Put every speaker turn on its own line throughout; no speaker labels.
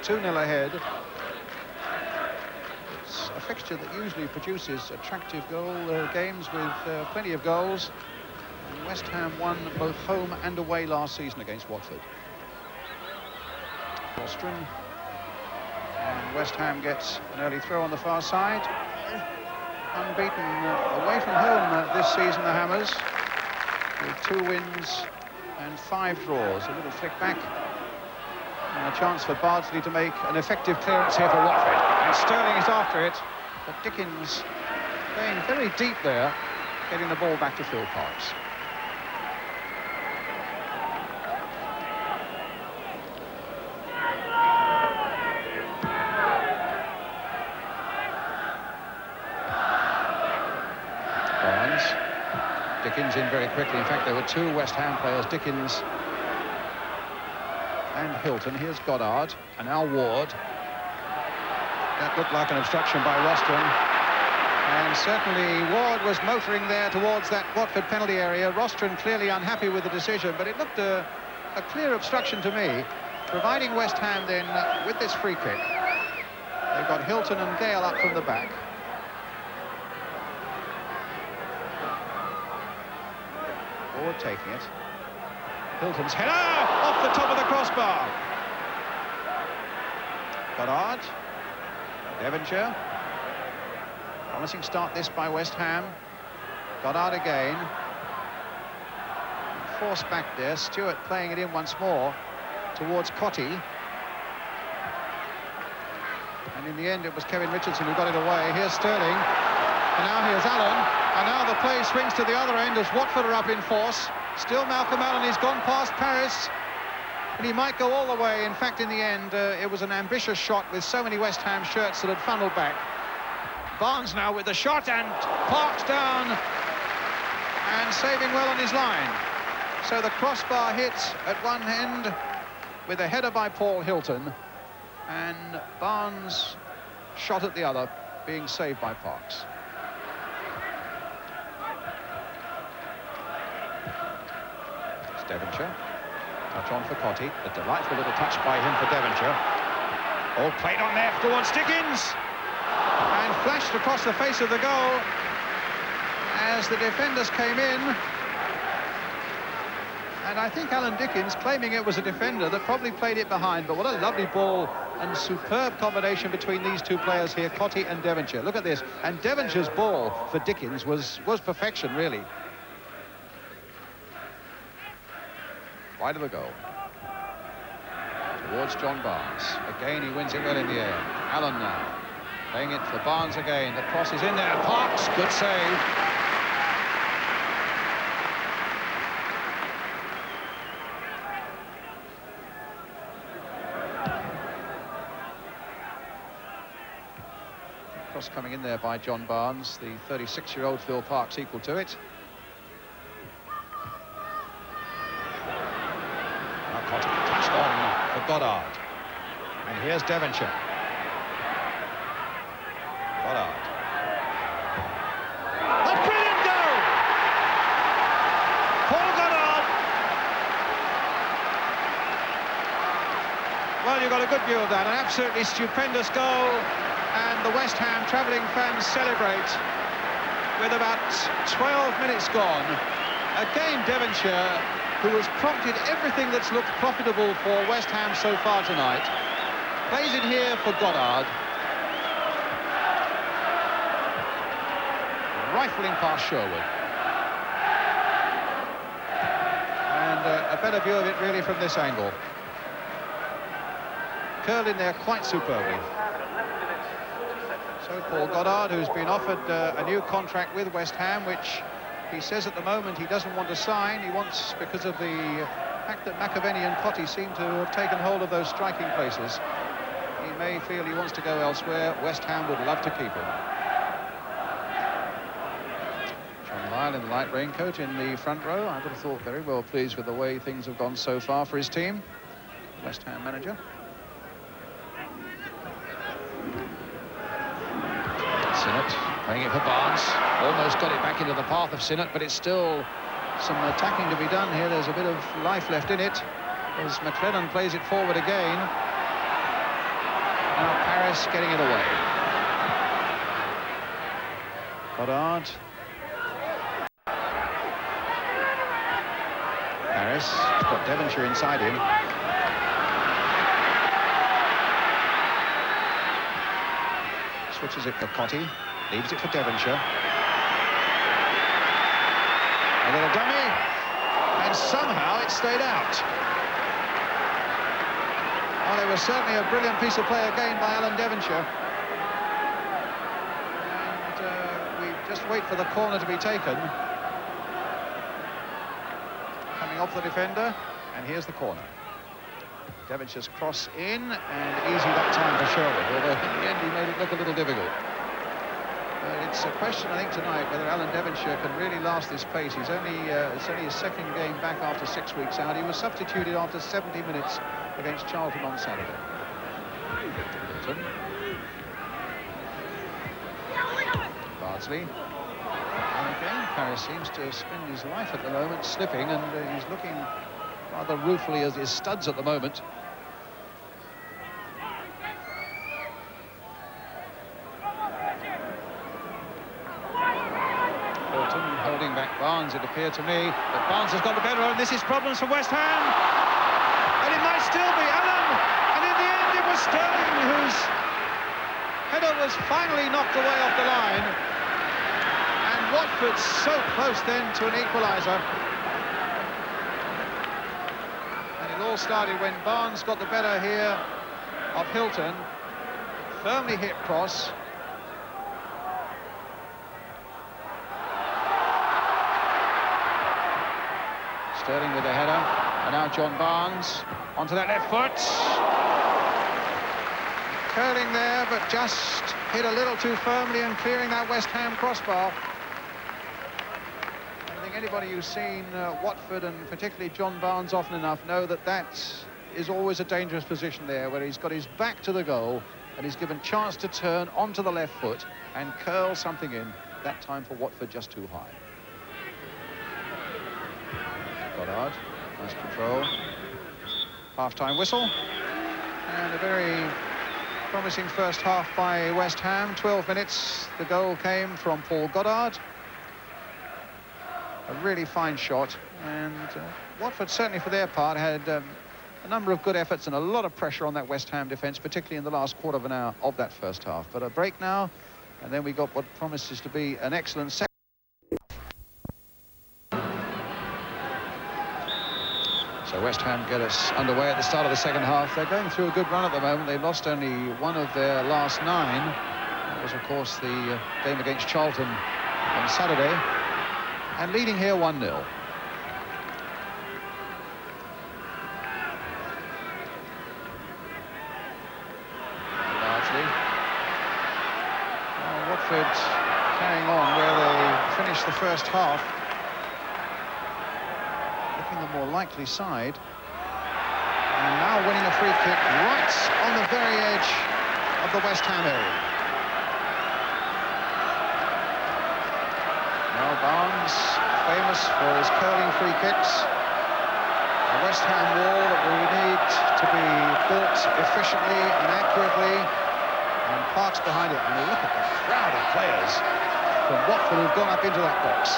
2-0 ahead. It's a fixture that usually produces attractive games with plenty of goals. And West Ham won both home and away last season against Watford. Rostron. And West Ham gets an early throw on the far side. Unbeaten away from home this season, the Hammers, with 2 wins and 5 draws. A little flick back. And a chance for Bardsley to make an effective clearance here for Watford. And Sterling is after it. But Dickens playing very deep there, getting the ball back to Phil Parkes. Dickens in very quickly. In fact, there were 2 West Ham players, Dickens and Hilton. Here's Goddard and Al Ward. That looked like an obstruction by Rostron. And certainly Ward was motoring there towards that Watford penalty area. Rostron clearly unhappy with the decision, but it looked a clear obstruction to me, providing West Ham then with this free kick. They've got Hilton and Gale up from the back. Ward taking it. Hilton's header off the top of the crossbar. Goddard. Devonshire. Promising start this by West Ham. Goddard again. Forced back there. Stewart playing it in once more towards Cottee. And in the end it was Kevin Richardson who got it away. Here's Sterling. And now here's Allen. And now the play swings to the other end as Watford are up in force. Still Malcolm Allen, he's gone past Paris. And he might go all the way. In fact, in the end, it was an ambitious shot with so many West Ham shirts that had funneled back. Barnes now with the shot, and Parkes down and saving well on his line. So the crossbar hits at one end with a header by Paul Hilton, and Barnes' shot at the other being saved by Parkes. Devonshire, touch on for Cottee, a delightful little touch by him for Devonshire. All played on left towards Dickens, and flashed across the face of the goal as the defenders came in. And I think Alan Dickens, claiming it was a defender that probably played it behind, but what a lovely ball and superb combination between these 2 players here, Cottee and Devonshire. Look at this, and Devonshire's ball for Dickens was perfection, really. Wide of the goal. Towards John Barnes. Again, he wins it well in the air. Allen now. Playing it for Barnes again. The cross is in there. Parkes, good save. Cross coming in there by John Barnes. The 36-year-old Phil Parkes equal to it. Touched on for Goddard. And here's Devonshire. Goddard. A brilliant goal! Paul Goddard. Well, you got a good view of that. An absolutely stupendous goal. And the West Ham travelling fans celebrate with about 12 minutes gone. Again, Devonshire, who has prompted everything that's looked profitable for West Ham so far tonight, plays it here for Goddard. Rifling past Sherwood. And a better view of it really from this angle. Curled in there quite superbly. So Paul Goddard, who's been offered a new contract with West Ham, which he says at the moment he doesn't want to sign. He wants, because of the fact that McAvennie and Cottee seem to have taken hold of those striking places, he may feel he wants to go elsewhere. West Ham would love to keep him. John Lyall in the light raincoat in the front row. I would have thought very well pleased with the way things have gone so far for his team. West Ham manager. Sinnott playing it for Barnes. Almost got it back into the path of Sinnott, but it's still some attacking to be done here. There's a bit of life left in it as McLennan plays it forward again. Now Paris getting it away. Goddard. Paris has got Devonshire inside him. Switches it for Cottee, leaves it for Devonshire. A little dummy, and somehow it stayed out. Well, it was certainly a brilliant piece of play again by Alan Devonshire. And we just wait for the corner to be taken. Coming off the defender, and here's the corner. Devonshire's cross in, and easy that time for Sherwood, although in the end he made it look a little difficult. But it's a question, I think, tonight whether Alan Devonshire can really last this pace. It's only his second game back after 6 weeks out. He was substituted after 70 minutes against Charlton on Saturday. Hilton. Bardsley. And again, Paris seems to spend his life at the moment slipping, and he's looking rather ruefully as his studs at the moment. Hilton holding back Barnes, it appeared to me, but Barnes has got the better of him. This is problems for West Ham, and it might still be Allen, and in the end it was Sterling whose header was finally knocked away off the line, and Watford so close then to an equaliser. All started when Barnes got the better here of Hilton. Firmly hit cross. Sterling with the header, and now John Barnes onto that left foot. Curling there, but just hit a little too firmly and clearing that West Ham crossbar. Anybody who's seen Watford, and particularly John Barnes, often enough know that that is always a dangerous position there, where he's got his back to the goal and he's given chance to turn onto the left foot and curl something in. That time for Watford just too high. Goddard, nice control. Half-time whistle, and a very promising first half by West Ham. 12 minutes, the goal came from Paul Goddard. A really fine shot, and Watford certainly for their part had a number of good efforts and a lot of pressure on that West Ham defence, particularly in the last quarter of an hour of that first half. But a break now, and then we got what promises to be an excellent second. So West Ham get us underway at the start of the second half. They're going through a good run at the moment. They lost only one of their last 9. That was, of course, the game against Charlton on Saturday. And leading here 1-0. Largely. Watford carrying on where they finished the first half. Looking the more likely side. And now winning a free kick right on the very edge of the West Ham area. Barnes, famous for his curling free kicks. A West Ham wall that we need to be built efficiently and accurately, and Parks behind it. And look at the crowd of players from Watford who've gone up into that box.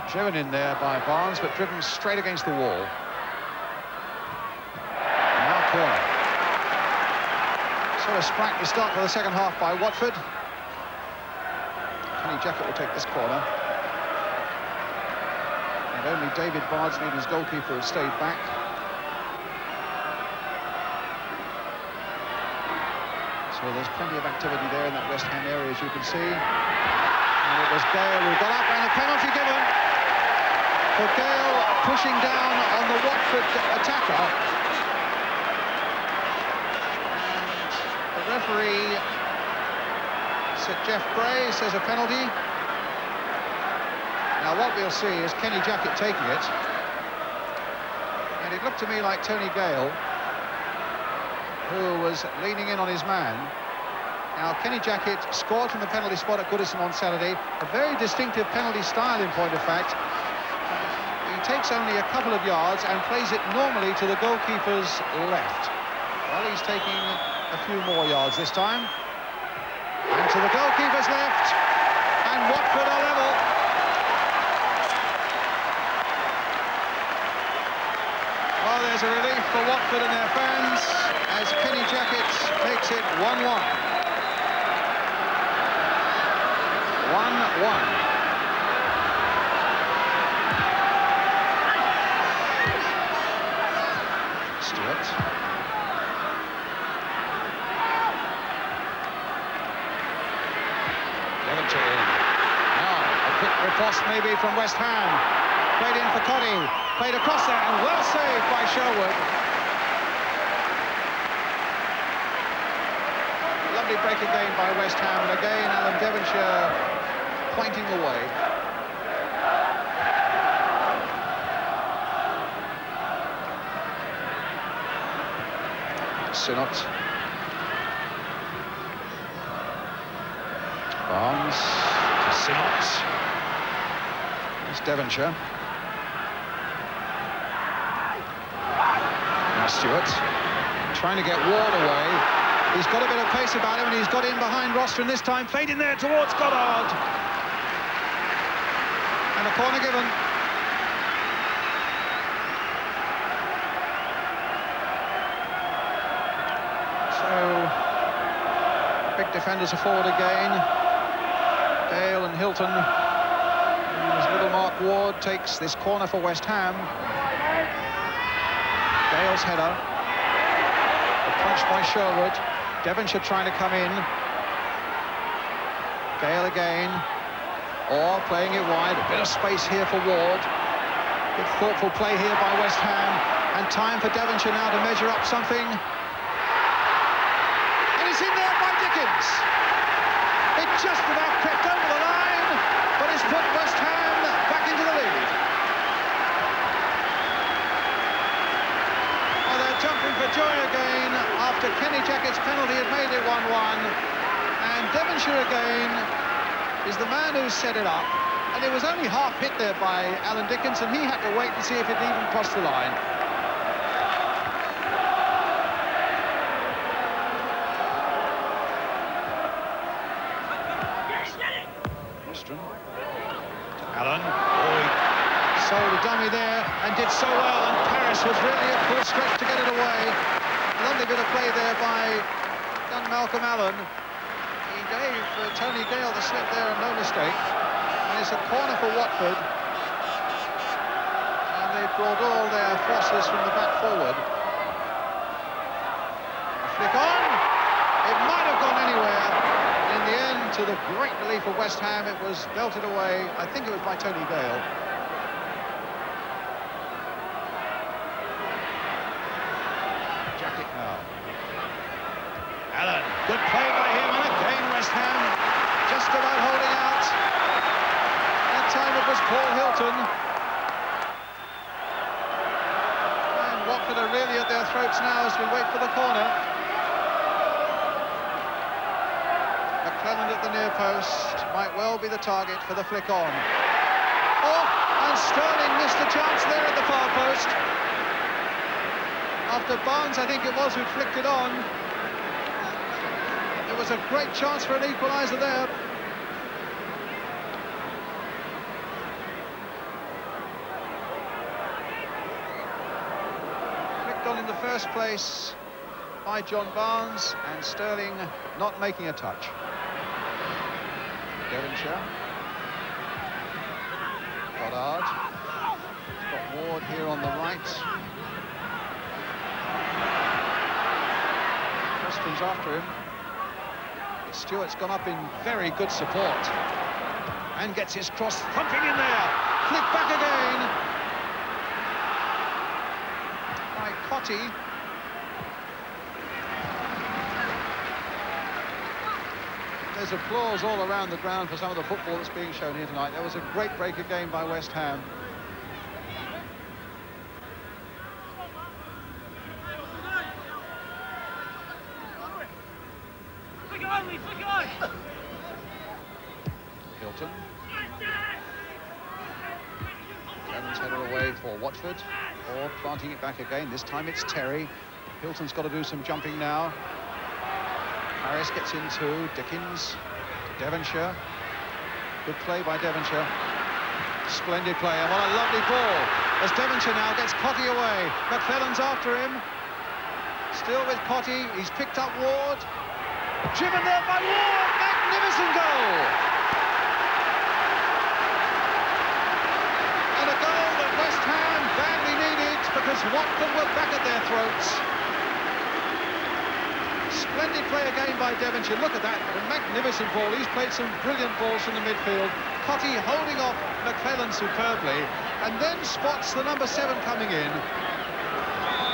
Driven in there by Barnes, but driven straight against the wall. And now corner. So a sprightly start for the second half by Watford. Kenny Jackett will take this corner. And only David Bardsley and his goalkeeper have stayed back. So there's plenty of activity there in that West Ham area, as you can see. And it was Gale who got up, and a penalty given for Gale pushing down on the Watford attacker. Referee Sir Jeff Bray says a penalty. Now what we'll see is Kenny Jackett taking it, and it looked to me like Tony Gale who was leaning in on his man. Now Kenny Jackett scored from the penalty spot at Goodison on Saturday, a very distinctive penalty style in point of fact. He takes only a couple of yards and plays it normally to the goalkeeper's left. Well, he's taking a few more yards this time. And to the goalkeeper's left, and Watford are level. Well, there's a relief for Watford and their fans as Kenny Jackett makes it 1-1. 1-1. Stewart. Devonshire in. Now, a quick riposte maybe from West Ham. Played in for Cotty. Played across there and well saved by Sherwood. Lovely break again by West Ham, and again Alan Devonshire pointing away. Sinnott. Barnes to Sinnott. There's Devonshire. Now Stewart trying to get Ward away. He's got a bit of pace about him, and he's got in behind Rostron this time. Played in there towards Goddard. And a corner given. Big defenders are forward again. Dale and Hilton. And as little Mark Ward takes this corner for West Ham. Dale's header. A punch by Sherwood. Devonshire trying to come in. Dale again. Or playing it wide. A bit of space here for Ward. Good thoughtful play here by West Ham. And time for Devonshire now to measure up something. In there by Dickens. It just about crept over the line, but it's put West Ham back into the lead. Well, they're jumping for joy again after Kenny Jackett's penalty had made it 1-1. And Devonshire again is the man who set it up. And it was only half hit there by Alan Dickens, and he had to wait to see if it even crossed the line. Allen, sold a dummy there and did so well, and Paris was really at full stretch to get it away. Lovely bit of play there by young Malcolm Allen. He gave Tony Gale the slip there and no mistake. And it's a corner for Watford. And they've brought all their forces from the back forward. A flick on. It might have gone anywhere. In the end, to the great relief of West Ham, it was belted away. I think it was by Tony Gale. Jackett now. Allen, good play by him, and again West Ham just about holding out. That time it was Paul Hilton. And Watford are really at their throats now as we wait for the corner. McClelland at the near post might well be the target for the flick on. Oh, and Sterling missed a chance there at the far post. After Barnes, I think it was, who flicked it on. It was a great chance for an equaliser there. Flicked on in the first place by John Barnes, and Sterling not making a touch. Devonshire. Goddard. He's got Ward here on the right. Preston's after him. Stewart's gone up in very good support. And gets his cross thumping in there. Flick back again. By Cotty. There's applause all around the ground for some of the football that's being shown here tonight. There was a great break again by West Ham. Hilton. Evans header away for Watford, or planting it back again. This time it's Terry. Hilton's got to do some jumping now. Harris gets into Dickens, to Devonshire. Good play by Devonshire. Splendid play, and what a lovely ball. As Devonshire now gets Cotty away. McClelland's after him. Still with Cotty, he's picked up Ward. Driven there by Ward, magnificent goal! And a goal that West Ham badly needed because Watford were back at their throats. Splendid play again by Devonshire. Look at that, a magnificent ball. He's played some brilliant balls from the midfield. Cotty holding off McClelland superbly, and then spots the number 7 coming in.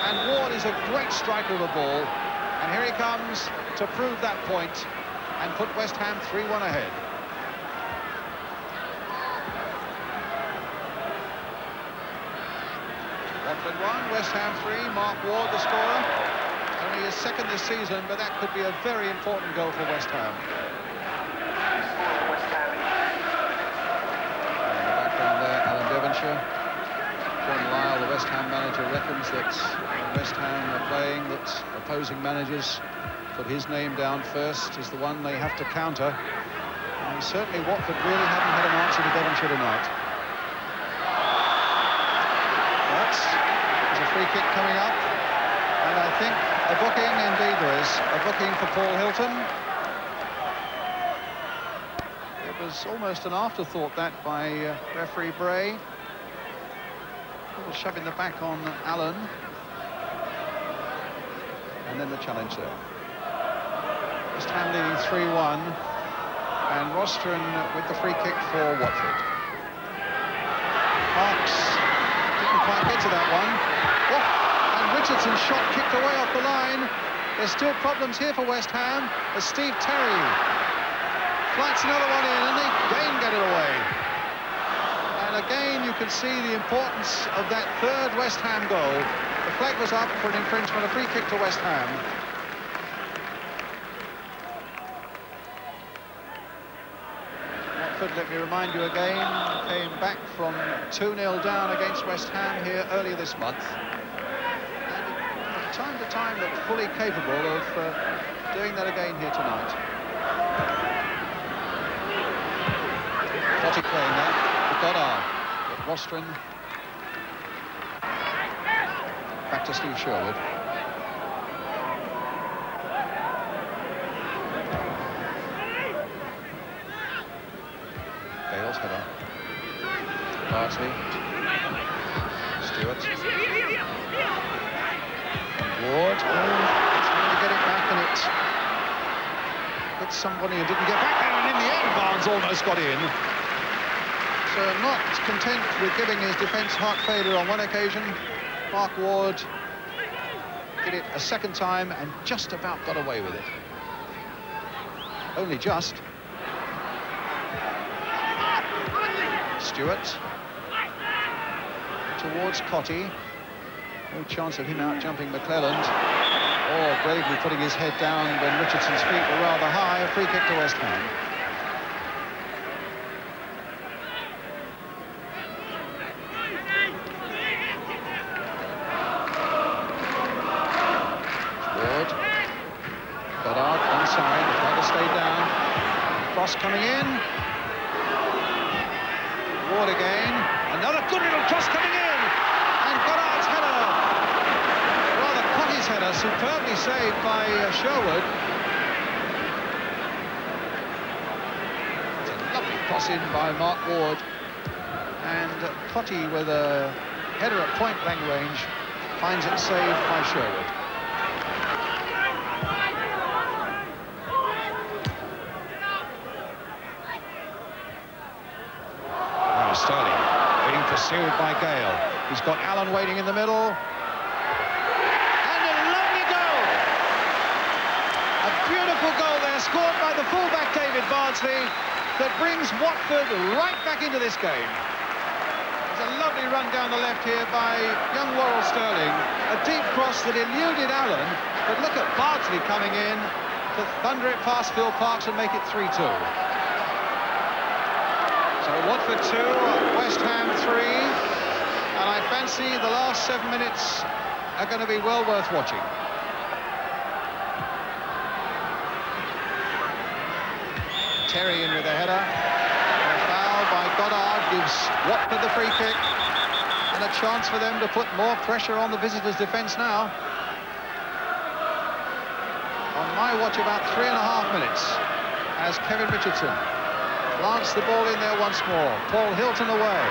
And Ward is a great striker of the ball. And here he comes to prove that point and put West Ham 3-1 ahead. Watford 1, West Ham 3, Mark Ward the scorer. Only his second this season, but that could be a very important goal for West Ham. In the background there, Alan Devonshire. John Lyle, the West Ham manager, reckons that West Ham are playing, that opposing managers put his name down first as the one they have to counter. And certainly Watford really haven't had an answer to Devonshire tonight. But there's a free kick coming up, and I think a booking, indeed there is, a booking for Paul Hilton. It was almost an afterthought, that, by referee Bray. A little shove in the back on Allen. And then the challenge there. West Ham leading 3-1. And Rostron with the free kick for Watford. Parks didn't quite get to that one. Oh, and Richardson's shot kicked away off the line. There's still problems here for West Ham as Steve Terry flights another one in, and they again get it away. And again, you can see the importance of that third West Ham goal. The flag was up for an infringement, a free kick to West Ham. Watford, let me remind you again, came back from 2-0 down against West Ham here earlier this month. And from time to time, looked fully capable of doing that again here tonight. Cotty playing that. Goddard, but Rostron back to Steve Sherwood. Gale's header. Bardsley, Stewart, Ward. Trying to get it back, and it hit somebody who didn't get back there, and in the end Barnes almost got in. Not content with giving his defence heart failure on one occasion, Mark Ward did it a second time and just about got away with it. Only just. Stewart towards Cotty. No chance of him out-jumping McClelland. Or bravely putting his head down when Richardson's feet were rather high. A free kick to West Ham. Coming in. Ward again. Another good little cross coming in. And Goddard's header. Rather Cotty's header, superbly saved by Sherwood. It's a lovely cross in by Mark Ward. And Cotty, with a header at point-blank range, finds it saved by Sherwood. Sterling being pursued by Gale. He's got Allen waiting in the middle. And a lovely goal! A beautiful goal there, scored by the fullback David Bardsley, that brings Watford right back into this game. There's a lovely run down the left here by young Worrell Sterling. A deep cross that eluded Allen, but look at Bardsley coming in to thunder it past Phil Parkes and make it 3-2. So Watford 2, West Ham 3. And I fancy the last 7 minutes are going to be well worth watching. Terry in with a header. A foul by Goddard gives Watford the free kick. And a chance for them to put more pressure on the visitors' defence now. On my watch, about 3.5 minutes as Kevin Richardson plants the ball in there once more. Paul Hilton away,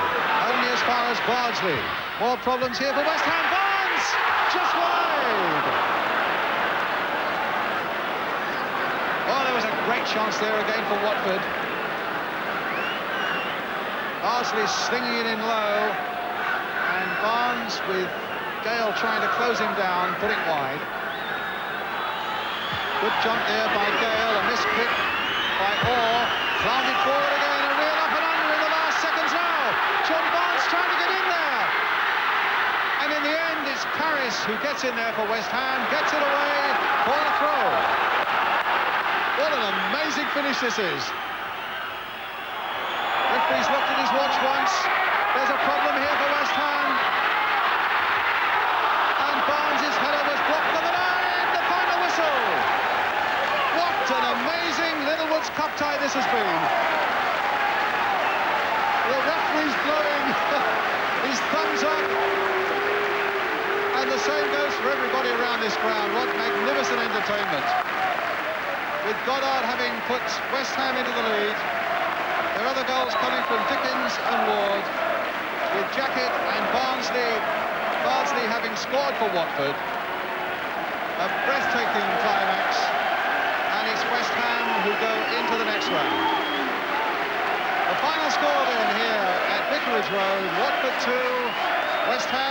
only as far as Bardsley. More problems here for West Ham. Barnes just wide. Oh, there was a great chance there again for Watford. Bardsley slinging it in low, and Barnes, with Gale trying to close him down, put it wide. Good jump there by Gale, a missed kick by Orr. Planted forward again, a real up and under in the last seconds now. John Barnes trying to get in there. And in the end, it's Paris who gets in there for West Ham, gets it away for a throw. What an amazing finish this is. Referee's looked at his watch once. There's a problem here for West Ham. And Barnes' header was blocked on the line. The final whistle. What an amazing Littlewoods Cup tie this has been. The referee's blowing his thumbs up. And the same goes for everybody around this ground. What magnificent entertainment. With Goddard having put West Ham into the lead. There are other goals coming from Dickens and Ward. With Jackett and Bardsley having scored for Watford. A breathtaking climax. And it's West Ham who go into the next round. The final score then here at Vicarage Road, Watford 2, West Ham